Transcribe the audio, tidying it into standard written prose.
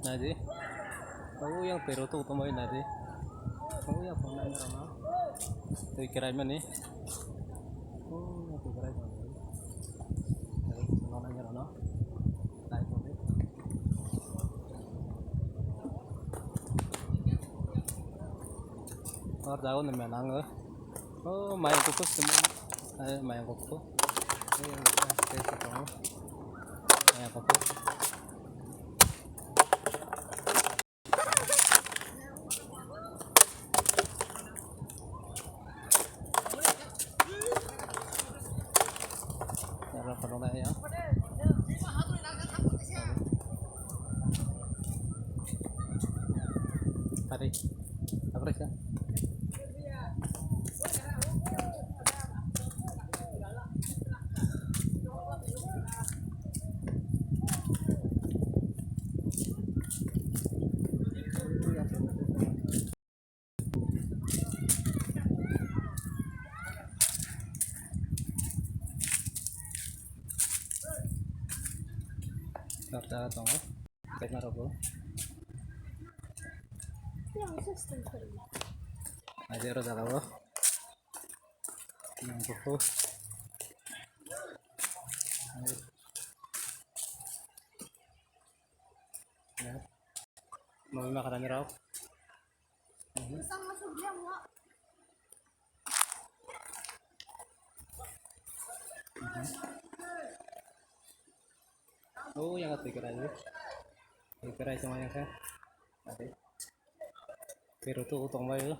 Nadi. Oh yang pero tu tumoy nadi. Oh yang pernah nyerama. Tu kirai mana ni? Oh yang tu kirai mana? Jadi mana nyerama? Naik tu ni. Or jauh ni mana angah? Oh mayang kukus semua. Mayang kukus. Yang kita tahu. Mayang kukus. Cara penuh ya. Hari, apa sih? Karena tahu, kita ragu. Aja harus tahu. Yang kukus. Ya, mau makan raw. Oh yang tiga aja. Tiga aja semuanya kan. Ada. Pero tu utang bayu.